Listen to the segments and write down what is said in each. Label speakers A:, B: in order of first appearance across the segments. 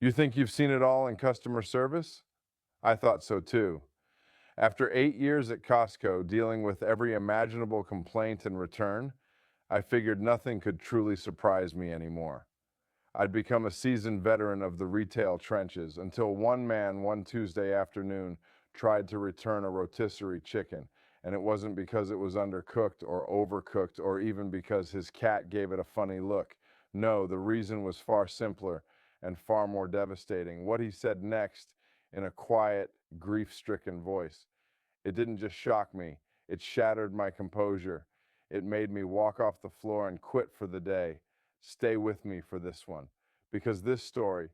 A: You think you've seen it all in customer service? I thought so too. After 8 years at Costco dealing with every imaginable complaint and return, I figured nothing could truly surprise me anymore. I'd become a seasoned veteran of the retail trenches until one man one Tuesday afternoon tried to return a rotisserie chicken, and it wasn't because it was undercooked or overcooked or even because his cat gave it a funny look. No, the reason was far simpler and far more devastating. What he said next, in a quiet, grief-stricken voice, it didn't just shock me, it shattered my composure. It made me walk off the floor and quit for the day. Stay with me for this one, because this story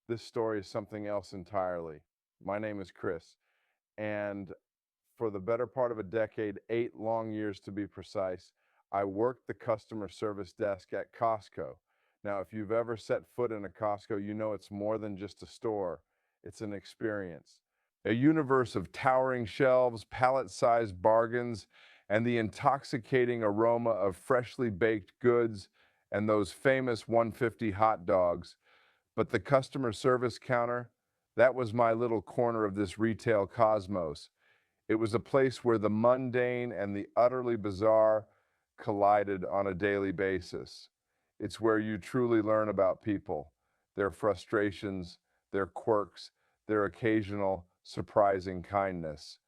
A: is something else entirely. My name is Chris, and for the better part of a decade, 8 long years to be precise, I worked the customer service desk at Costco. Now, if you've ever set foot in a Costco, you know it's more than just a store, it's an experience. A universe of towering shelves, pallet sized bargains, and the intoxicating aroma of freshly baked goods and those famous 150 hot dogs. But the customer service counter, that was my little corner of this retail cosmos. It was a place where the mundane and the utterly bizarre collided on a daily basis. It's where you truly learn about people, their frustrations, their quirks, their occasional surprising kindness.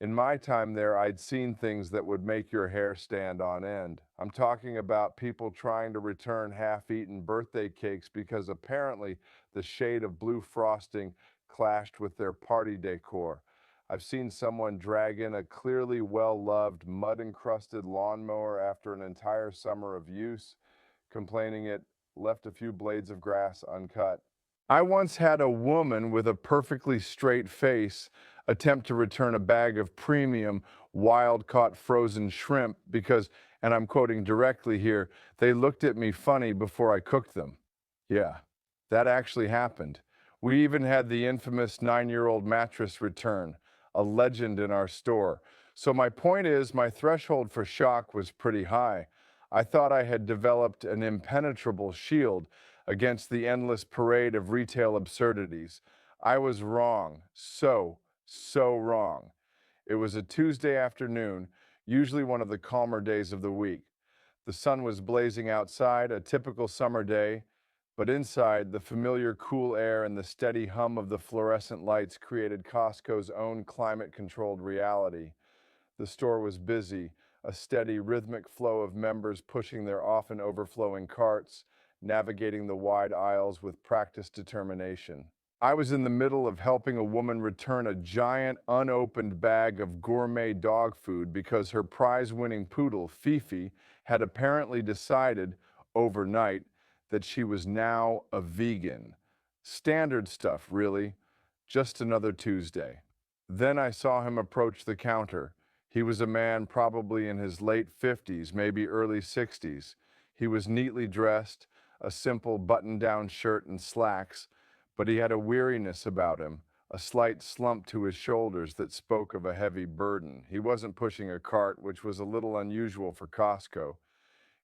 A: In my time there, I'd seen things that would make your hair stand on end. I'm talking about people trying to return half-eaten birthday cakes because apparently the shade of blue frosting clashed with their party decor. I've seen someone drag in a clearly well-loved, mud-encrusted lawnmower after an entire summer of use, complaining it left a few blades of grass uncut. I once had a woman with a perfectly straight face attempt to return a bag of premium wild caught frozen shrimp because, and I'm quoting directly here, they looked at me funny before I cooked them. Yeah, that actually happened. We even had the infamous 9-year-old mattress return, a legend in our store. So my point is, my threshold for shock was pretty high. I thought I had developed an impenetrable shield against the endless parade of retail absurdities. I was wrong. So wrong. It was a Tuesday afternoon, usually one of the calmer days of the week. The sun was blazing outside, a typical summer day, but inside, the familiar cool air and the steady hum of the fluorescent lights created Costco's own climate-controlled reality. The store was busy, a steady, rhythmic flow of members pushing their often overflowing carts, navigating the wide aisles with practiced determination. I was in the middle of helping a woman return a giant, unopened bag of gourmet dog food because her prize-winning poodle, Fifi, had apparently decided overnight that she was now a vegan. Standard stuff, really. Just another Tuesday. Then I saw him approach the counter. He was a man probably in his late 50s, maybe early 60s. He was neatly dressed, a simple button-down shirt and slacks, but he had a weariness about him, a slight slump to his shoulders that spoke of a heavy burden. He wasn't pushing a cart, which was a little unusual for Costco.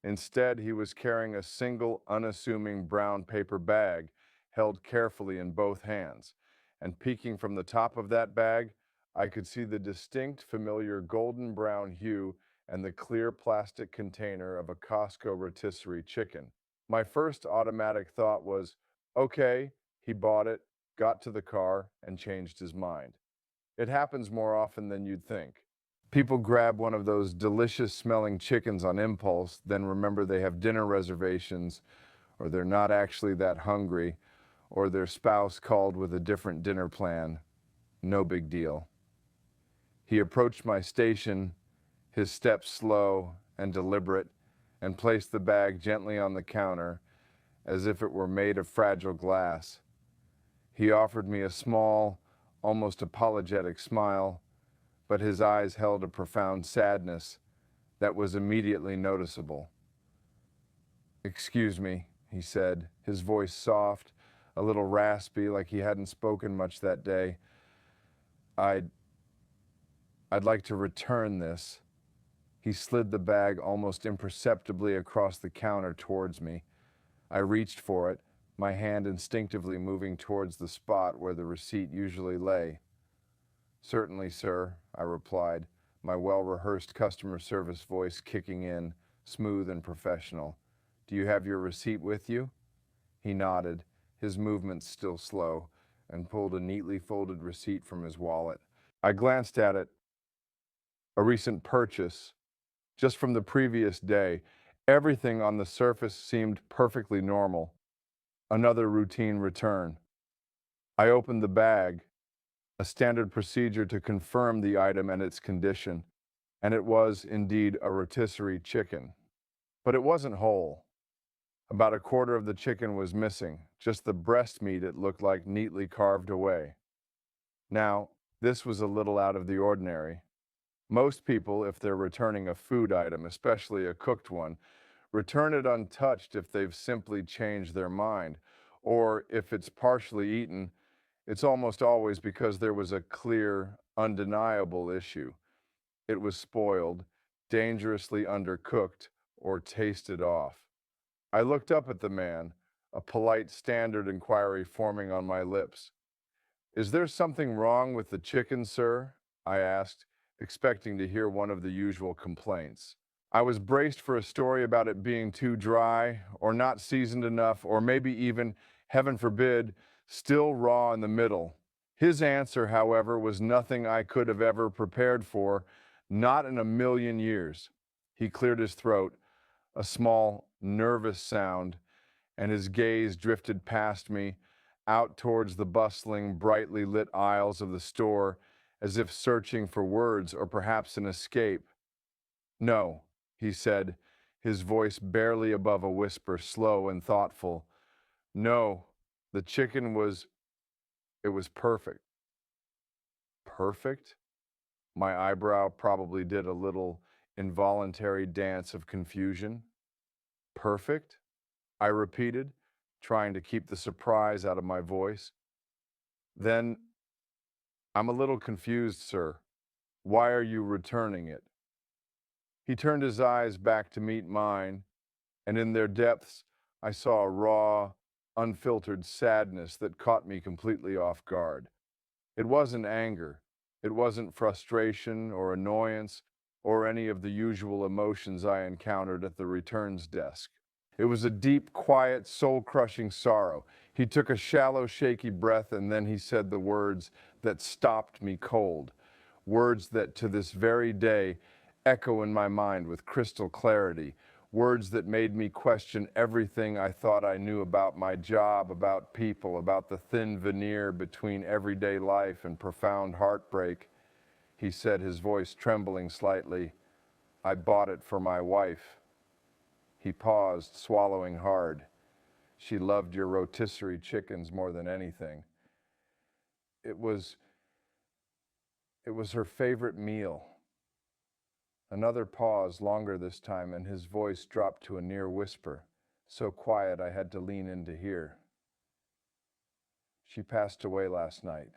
A: Instead, he was carrying a single, unassuming brown paper bag held carefully in both hands. And peeking from the top of that bag, I could see the distinct, familiar golden brown hue and the clear plastic container of a Costco rotisserie chicken. My first automatic thought was, okay, he bought it, got to the car, and changed his mind. It happens more often than you'd think. People grab one of those delicious smelling chickens on impulse, then remember they have dinner reservations, or they're not actually that hungry, or their spouse called with a different dinner plan. No big deal. He approached my station, his steps slow and deliberate, and placed the bag gently on the counter, as if it were made of fragile glass. He offered me a small, almost apologetic smile, but his eyes held a profound sadness that was immediately noticeable. "Excuse me," he said, his voice soft, a little raspy, like he hadn't spoken much that day. I'd like to return this." He slid the bag almost imperceptibly across the counter towards me. I reached for it, my hand instinctively moving towards the spot where the receipt usually lay. "Certainly, sir," I replied, my well-rehearsed customer service voice kicking in, smooth and professional. "Do you have your receipt with you?" He nodded, his movements still slow, and pulled a neatly folded receipt from his wallet. I glanced at it. A recent purchase, just from the previous day. Everything on the surface seemed perfectly normal. Another routine return. I opened the bag, a standard procedure to confirm the item and its condition, and it was indeed a rotisserie chicken. But it wasn't whole. About a quarter of the chicken was missing, just the breast meat it looked like neatly carved away. Now, this was a little out of the ordinary. Most people, if they're returning a food item, especially a cooked one, return it untouched if they've simply changed their mind, or if it's partially eaten, it's almost always because there was a clear, undeniable issue. It was spoiled, dangerously undercooked, or tasted off. I looked up at the man, a polite standard inquiry forming on my lips. "Is there something wrong with the chicken, sir?" I asked, expecting to hear one of the usual complaints. I was braced for a story about it being too dry, or not seasoned enough, or maybe even, heaven forbid, still raw in the middle. His answer, however, was nothing I could have ever prepared for, not in a million years. He cleared his throat, a small, nervous sound, and his gaze drifted past me, out towards the bustling, brightly lit aisles of the store, as if searching for words or perhaps an escape. "No," he said, his voice barely above a whisper, slow and thoughtful. "No, the chicken it was perfect." Perfect? My eyebrow probably did a little involuntary dance of confusion. "Perfect?" I repeated, trying to keep the surprise out of my voice. "Then I'm a little confused, sir. Why are you returning it?" He turned his eyes back to meet mine, and in their depths I saw a raw, unfiltered sadness that caught me completely off guard. It wasn't anger. It wasn't frustration or annoyance or any of the usual emotions I encountered at the returns desk. It was a deep, quiet, soul-crushing sorrow. He took a shallow, shaky breath, and then he said the words that stopped me cold. Words that to this very day echo in my mind with crystal clarity. Words that made me question everything I thought I knew about my job, about people, about the thin veneer between everyday life and profound heartbreak. He said, his voice trembling slightly, "I bought it for my wife." He paused, swallowing hard. "She loved your rotisserie chickens more than anything. It was her favorite meal." Another pause, longer this time, and his voice dropped to a near whisper, so quiet I had to lean in to hear. "She passed away last night."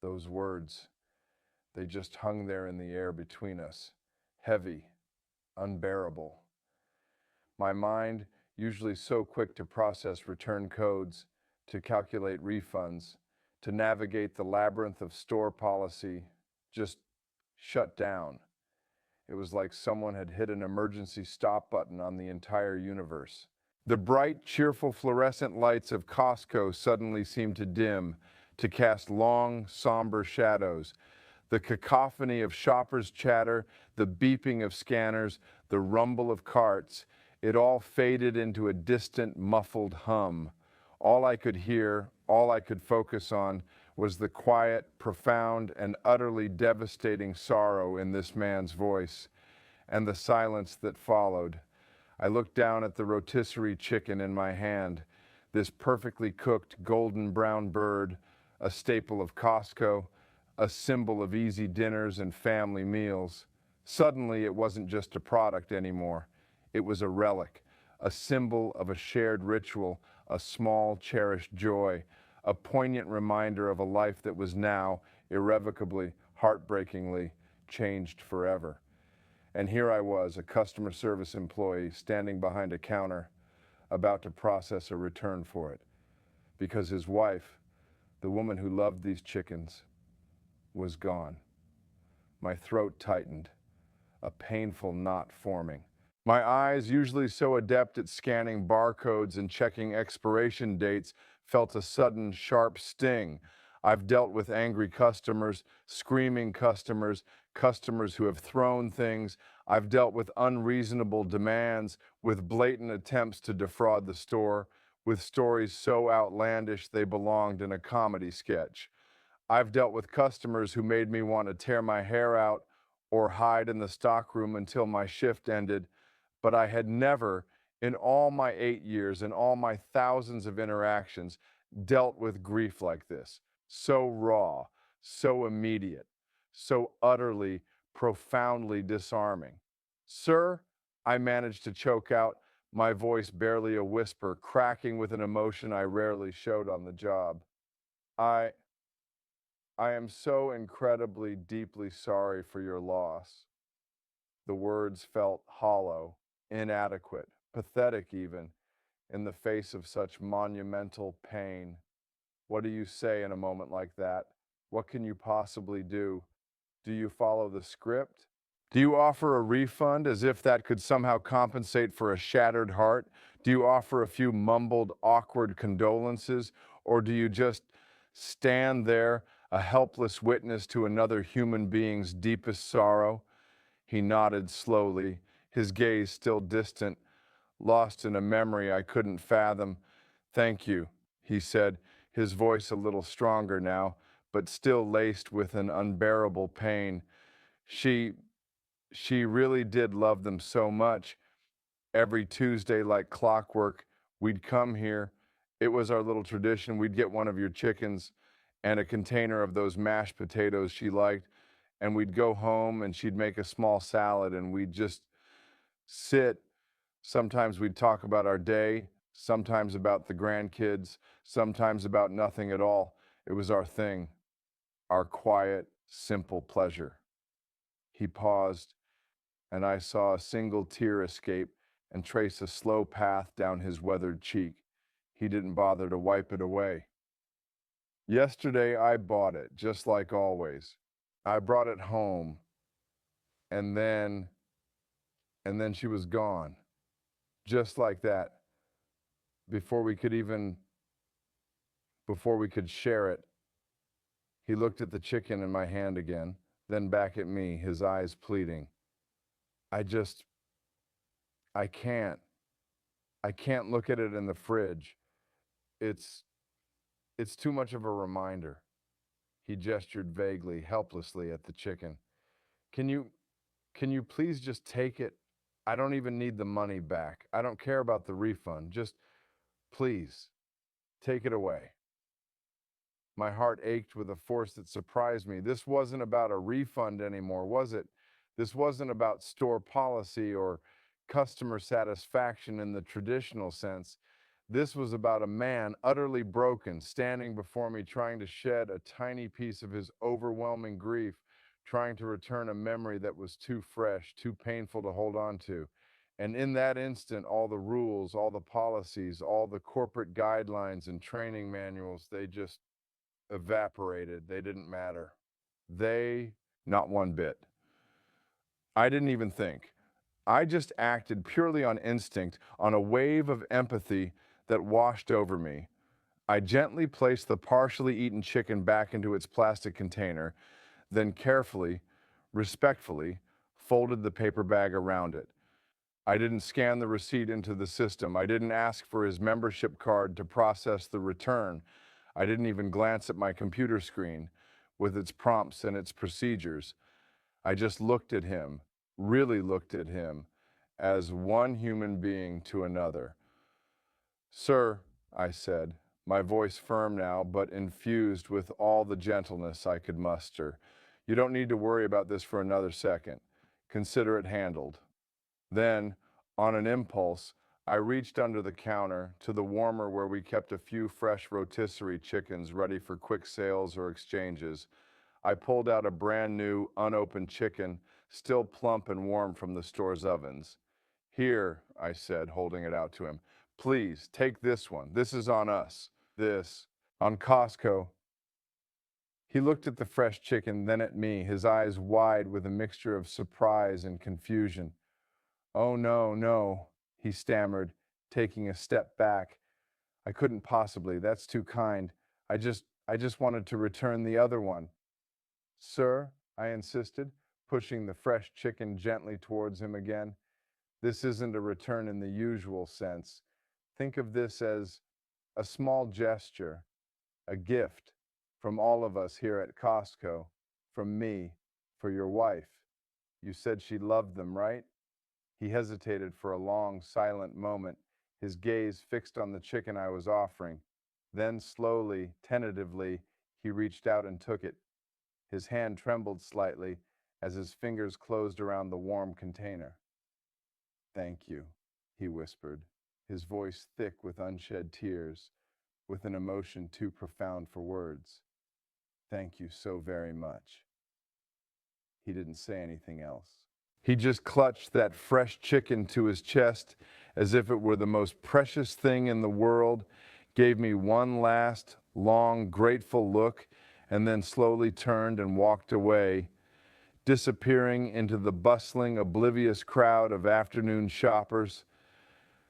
A: Those words, they just hung there in the air between us, heavy, unbearable. My mind, usually so quick to process return codes, to calculate refunds, to navigate the labyrinth of store policy, just shut down. It was like someone had hit an emergency stop button on the entire universe. The bright, cheerful fluorescent lights of Costco suddenly seemed to dim, to cast long, somber shadows. The cacophony of shoppers' chatter, the beeping of scanners, the rumble of carts, it all faded into a distant, muffled hum. All I could hear, all I could focus on, was the quiet, profound, and utterly devastating sorrow in this man's voice, and the silence that followed. I looked down at the rotisserie chicken in my hand, this perfectly cooked golden brown bird, a staple of Costco, a symbol of easy dinners and family meals. Suddenly, it wasn't just a product anymore. It was a relic, a symbol of a shared ritual, a small, cherished joy, a poignant reminder of a life that was now, irrevocably, heartbreakingly, changed forever. And here I was, a customer service employee, standing behind a counter, about to process a return for it, because his wife, the woman who loved these chickens, was gone. My throat tightened, a painful knot forming. My eyes, usually so adept at scanning barcodes and checking expiration dates, felt a sudden sharp sting. I've dealt with angry customers, screaming customers, customers who have thrown things. I've dealt with unreasonable demands, with blatant attempts to defraud the store, with stories so outlandish they belonged in a comedy sketch. I've dealt with customers who made me want to tear my hair out or hide in the stockroom until my shift ended, but I had never, in all my 8 years and all my thousands of interactions, dealt with grief like this. So raw, so immediate, so utterly, profoundly disarming. Sir, I managed to choke out, my voice barely a whisper, cracking with an emotion I rarely showed on the job. I, I am so incredibly, deeply sorry for your loss. The words felt hollow, inadequate, pathetic even, in the face of such monumental pain. What do you say in a moment like that? What can you possibly do? Do you follow the script? Do you offer a refund as if that could somehow compensate for a shattered heart? Do you offer a few mumbled, awkward condolences? Or do you just stand there, a helpless witness to another human being's deepest sorrow? He nodded slowly, his gaze still distant, lost in a memory I couldn't fathom. Thank you, he said, his voice a little stronger now, but still laced with an unbearable pain. She, she really did love them so much. Every Tuesday, like clockwork, we'd come here. It was our little tradition. We'd get one of your chickens and a container of those mashed potatoes she liked, and we'd go home and she'd make a small salad and we'd just sit. Sometimes we'd talk about our day, sometimes about the grandkids, sometimes about nothing at all. It was our thing, our quiet, simple pleasure. He paused, and I saw a single tear escape and trace a slow path down his weathered cheek. He didn't bother to wipe it away. Yesterday I bought it, just like always. I brought it home, and then she was gone, just like that. Before we could even, before we could share it, he looked at the chicken in my hand again, then back at me, his eyes pleading. I just, I can't. I can't look at it in the fridge. It's, it's too much of a reminder. He gestured vaguely, helplessly at the chicken. Can you, can you please just take it? I don't even need the money back. I don't care about the refund. Just, please, take it away. My heart ached with a force that surprised me. This wasn't about a refund anymore, was it? This wasn't about store policy or customer satisfaction in the traditional sense. This was about a man utterly broken, standing before me, trying to shed a tiny piece of his overwhelming grief, trying to return a memory that was too fresh, too painful to hold on to. And in that instant, all the rules, all the policies, all the corporate guidelines and training manuals, they just evaporated. They didn't matter. They, not one bit. I didn't even think. I just acted purely on instinct, on a wave of empathy that washed over me. I gently placed the partially eaten chicken back into its plastic container, then carefully, respectfully, folded the paper bag around it. I didn't scan the receipt into the system. I didn't ask for his membership card to process the return. I didn't even glance at my computer screen with its prompts and its procedures. I just looked at him, really looked at him, as one human being to another. Sir, I said, my voice firm now, but infused with all the gentleness I could muster. You don't need to worry about this for another second. Consider it handled. Then, on an impulse, I reached under the counter to the warmer where we kept a few fresh rotisserie chickens ready for quick sales or exchanges. I pulled out a brand new, unopened chicken, still plump and warm from the store's ovens. Here, I said, holding it out to him, Please, take this one. This is on us. This. On Costco. He looked at the fresh chicken, then at me, his eyes wide with a mixture of surprise and confusion. Oh, no, no, he stammered, taking a step back. I couldn't possibly. That's too kind. I just wanted to return the other one. Sir, I insisted, pushing the fresh chicken gently towards him again. This isn't a return in the usual sense. Think of this as a small gesture, a gift from all of us here at Costco, from me, for your wife. You said she loved them, right? He hesitated for a long, silent moment, his gaze fixed on the chicken I was offering. Then, slowly, tentatively, he reached out and took it. His hand trembled slightly as his fingers closed around the warm container. Thank you, he whispered, his voice thick with unshed tears, with an emotion too profound for words. Thank you so very much. He didn't say anything else. He just clutched that fresh chicken to his chest as if it were the most precious thing in the world, gave me one last, long, grateful look, and then slowly turned and walked away, disappearing into the bustling, oblivious crowd of afternoon shoppers.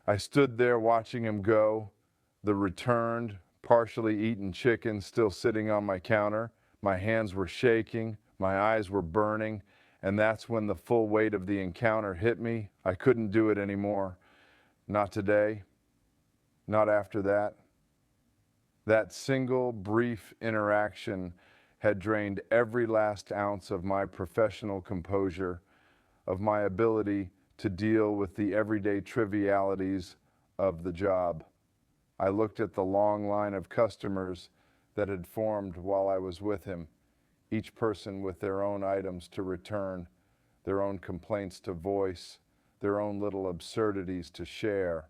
A: I stood there watching him go, the returned, partially eaten chicken still sitting on my counter. My hands were shaking, my eyes were burning, and that's when the full weight of the encounter hit me. I couldn't do it anymore. Not today. Not after that. That single brief interaction had drained every last ounce of my professional composure, of my ability to deal with the everyday trivialities of the job. I looked at the long line of customers that had formed while I was with him, each person with their own items to return, their own complaints to voice, their own little absurdities to share.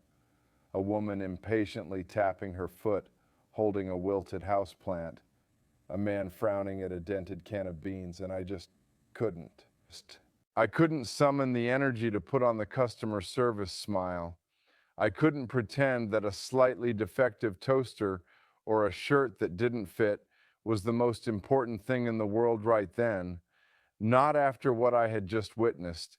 A: A woman impatiently tapping her foot, holding a wilted houseplant. A man frowning at a dented can of beans, and I just couldn't. I couldn't summon the energy to put on the customer service smile. I couldn't pretend that a slightly defective toaster or a shirt that didn't fit was the most important thing in the world right then, not after what I had just witnessed,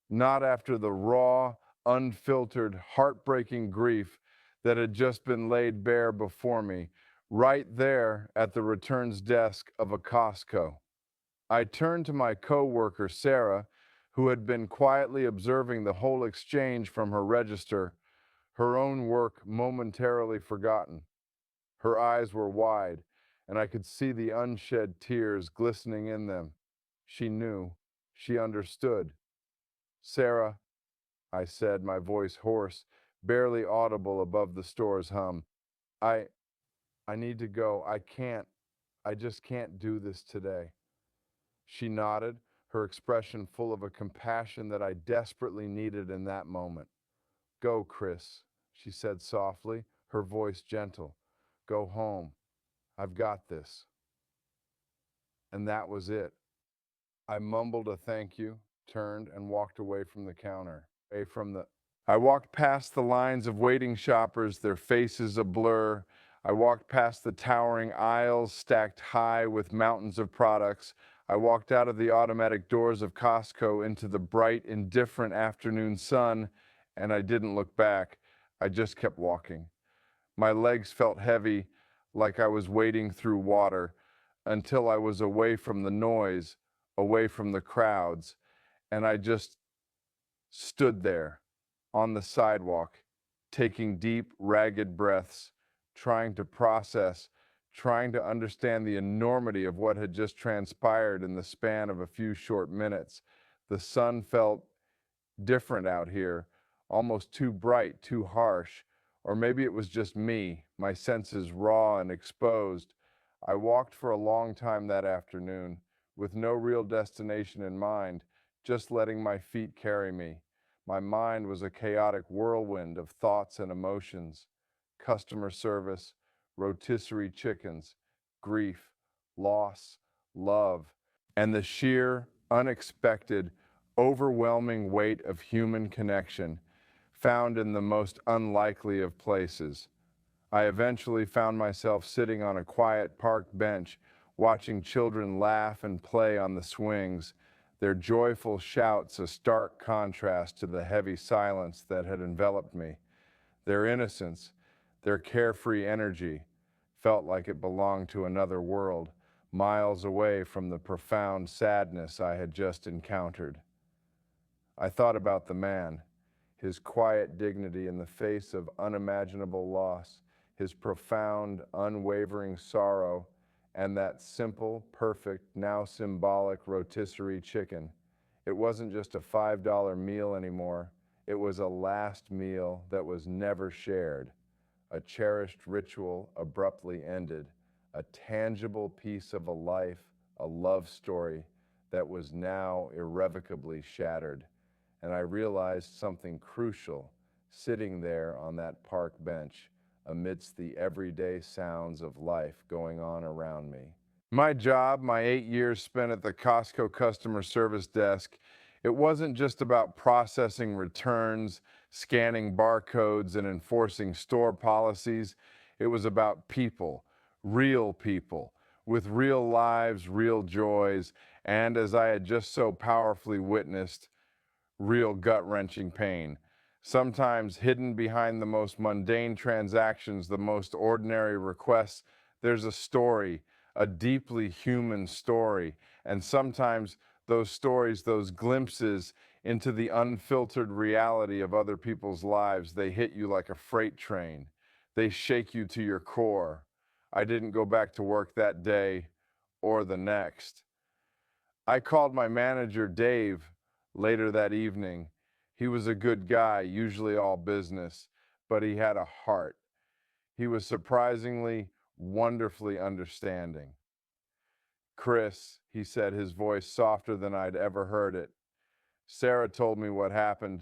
A: not after the raw, unfiltered, heartbreaking grief that had just been laid bare before me, right there at the returns desk of a Costco. I turned to my coworker, Sarah, who had been quietly observing the whole exchange from her register, her own work momentarily forgotten. Her eyes were wide, and I could see the unshed tears glistening in them. She knew. She understood. Sarah, I said, my voice hoarse, barely audible above the store's hum. I I need to go. I just can't do this today. She nodded, her expression full of a compassion that I desperately needed in that moment. Go, Chris, she said softly, her voice gentle. Go home. I've got this. And that was it. I mumbled a thank you, turned, and walked away from the counter. I walked past the lines of waiting shoppers, their faces a blur. I walked past the towering aisles stacked high with mountains of products. I walked out of the automatic doors of Costco into the bright, indifferent afternoon sun, and I didn't look back. I just kept walking. My legs felt heavy, like I was wading through water, until I was away from the noise, away from the crowds, and I just stood there on the sidewalk, taking deep, ragged breaths, trying to process, trying to understand the enormity of what had just transpired in the span of a few short minutes. The sun felt different out here, almost too bright, too harsh. Or maybe it was just me, my senses raw and exposed. I walked for a long time that afternoon, with no real destination in mind, just letting my feet carry me. My mind was a chaotic whirlwind of thoughts and emotions. Customer service, rotisserie chickens, grief, loss, love, and the sheer, unexpected, overwhelming weight of human connection. found in the most unlikely of places. I eventually found myself sitting on a quiet park bench, watching children laugh and play on the swings, their joyful shouts a stark contrast to the heavy silence that had enveloped me. Their innocence, their carefree energy, felt like it belonged to another world, miles away from the profound sadness I had just encountered. I thought about the man, his quiet dignity in the face of unimaginable loss, his profound, unwavering sorrow, and that simple, perfect, now symbolic rotisserie chicken. It wasn't just a $5 meal anymore. It was a last meal that was never shared, a cherished ritual abruptly ended, a tangible piece of a life, a love story that was now irrevocably shattered. And I realized something crucial sitting there on that park bench amidst the everyday sounds of life going on around me. My job, my 8 years spent at the Costco customer service desk, it wasn't just about processing returns, scanning barcodes, and enforcing store policies. It was about people, with real lives, real joys, and as I had just so powerfully witnessed, real gut-wrenching pain. Sometimes hidden behind the most mundane transactions, the most ordinary requests, there's a story, a deeply human story. And sometimes those stories, those glimpses into the unfiltered reality of other people's lives, they hit you like a freight train. They shake you to your core. I didn't go back to work that day or the next. I called my manager, Dave, later that evening. He was a good guy, usually all business, but he had a heart. He was surprisingly, wonderfully understanding. Chris, he said, his voice softer than I'd ever heard it. Sarah told me what happened.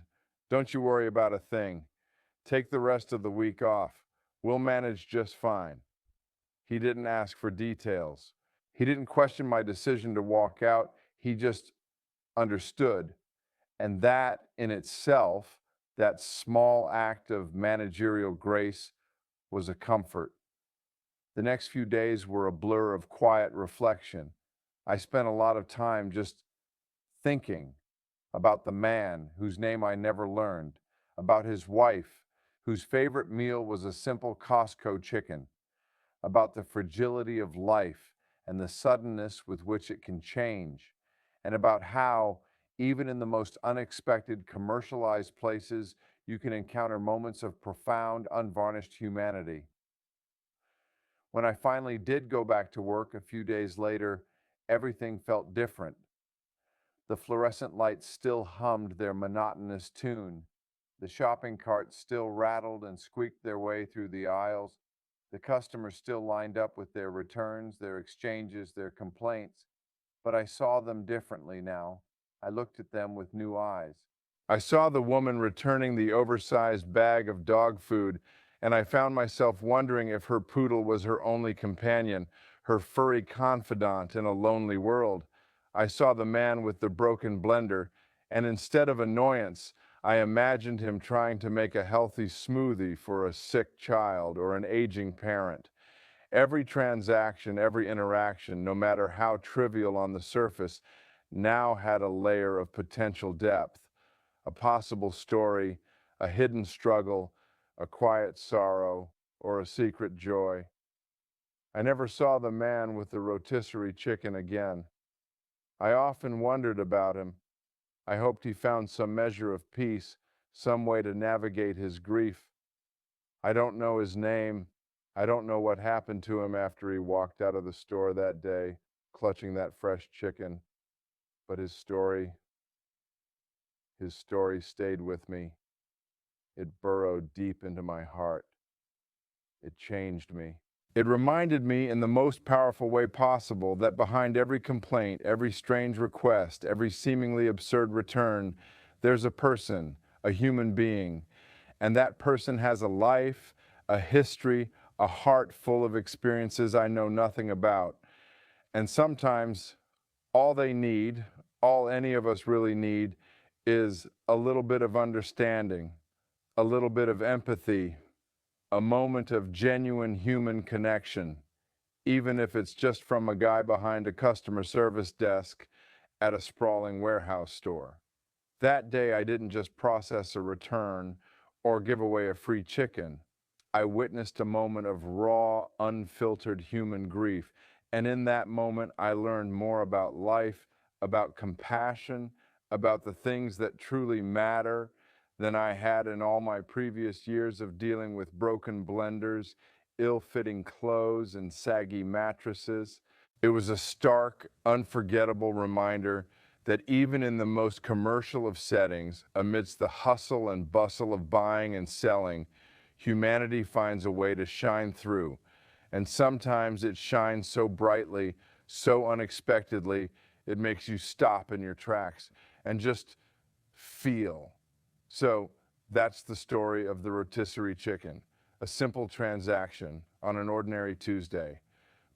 A: Don't you worry about a thing. Take the rest of the week off. We'll manage just fine. He didn't ask for details. He didn't question my decision to walk out. He just understood. And that in itself, that small act of managerial grace, was a comfort. The next few days were a blur of quiet reflection. I spent a lot of time just thinking about the man whose name I never learned, about his wife, whose favorite meal was a simple Costco chicken, about the fragility of life and the suddenness with which it can change, and about how, even in the most unexpected commercialized places, you can encounter moments of profound, unvarnished humanity. When I finally did go back to work a few days later, everything felt different. The fluorescent lights still hummed their monotonous tune. The shopping carts still rattled and squeaked their way through the aisles. The customers still lined up with their returns, their exchanges, their complaints. But I saw them differently now. I looked at them with new eyes. I saw the woman returning the oversized bag of dog food, and I found myself wondering if her poodle was her only companion, her furry confidant in a lonely world. I saw the man with the broken blender, and instead of annoyance, I imagined him trying to make a healthy smoothie for a sick child or an aging parent. Every transaction, every interaction, no matter how trivial on the surface, now had a layer of potential depth, a possible story, a hidden struggle, a quiet sorrow, or a secret joy. I never saw the man with the rotisserie chicken again. I often wondered about him. I hoped he found some measure of peace, some way to navigate his grief. I don't know his name. I don't know what happened to him after he walked out of the store that day, clutching that fresh chicken. But his story stayed with me. It burrowed deep into my heart. It changed me. It reminded me in the most powerful way possible that behind every complaint, every strange request, every seemingly absurd return, there's a person, a human being. And that person has a life, a history, a heart full of experiences I know nothing about. And sometimes all they need, all any of us really need, is a little bit of understanding, a little bit of empathy, a moment of genuine human connection, even if it's just from a guy behind a customer service desk at a sprawling warehouse store. That day, I didn't just process a return or give away a free chicken. I witnessed a moment of raw, unfiltered human grief. And in that moment, I learned more about life, about compassion, about the things that truly matter than I had in all my previous years of dealing with broken blenders, ill-fitting clothes, and saggy mattresses. It was a stark, unforgettable reminder that even in the most commercial of settings, amidst the hustle and bustle of buying and selling, humanity finds a way to shine through. And sometimes it shines so brightly, so unexpectedly, it makes you stop in your tracks and just feel. So that's the story of the rotisserie chicken, a simple transaction on an ordinary Tuesday.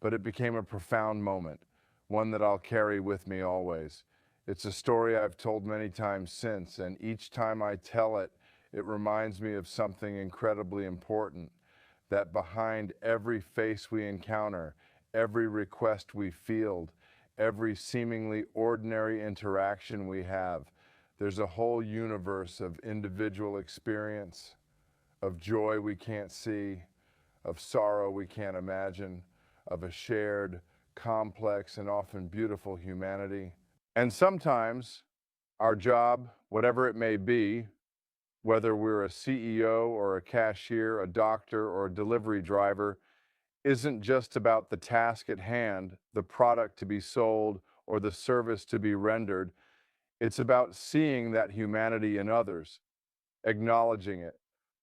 A: But it became a profound moment, one that I'll carry with me always. It's a story I've told many times since, and each time I tell it, it reminds me of something incredibly important, that behind every face we encounter, every request we field, every seemingly ordinary interaction we have, there's a whole universe of individual experience, of joy we can't see, of sorrow we can't imagine, of a shared, complex, and often beautiful humanity. And sometimes our job, whatever it may be, whether we're a CEO or a cashier, a doctor, or a delivery driver, isn't just about the task at hand, the product to be sold, or the service to be rendered. It's about seeing that humanity in others, acknowledging it,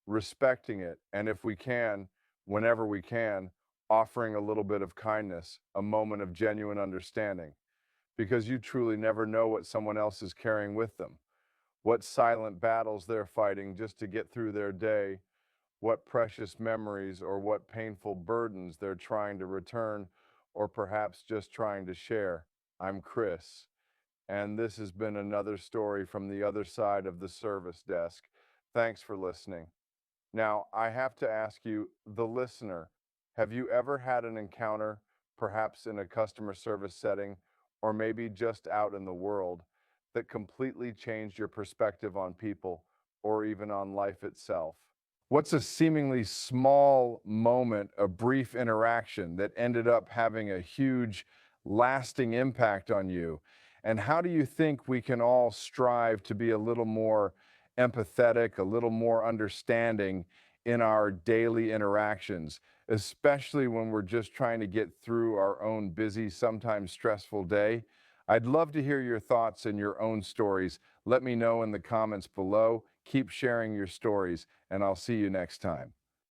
A: respecting it, and if we can, whenever we can, offering a little bit of kindness, a moment of genuine understanding, because you truly never know what someone else is carrying with them, what silent battles they're fighting just to get through their day, what precious memories or what painful burdens they're trying to return or perhaps just trying to share. I'm Chris, and this has been another story from the other side of the service desk. Thanks for listening. Now, I have to ask you, the listener, have you ever had an encounter, perhaps in a customer service setting, or maybe just out in the world, that completely changed your perspective on people or even on life itself? What's a seemingly small moment, a brief interaction that ended up having a huge, lasting impact on you? And how do you think we can all strive to be a little more empathetic, a little more understanding in our daily interactions, especially when we're just trying to get through our own busy, sometimes stressful day? I'd love to hear your thoughts and your own stories. Let me know in the comments below. Keep sharing your stories, and I'll see you next time.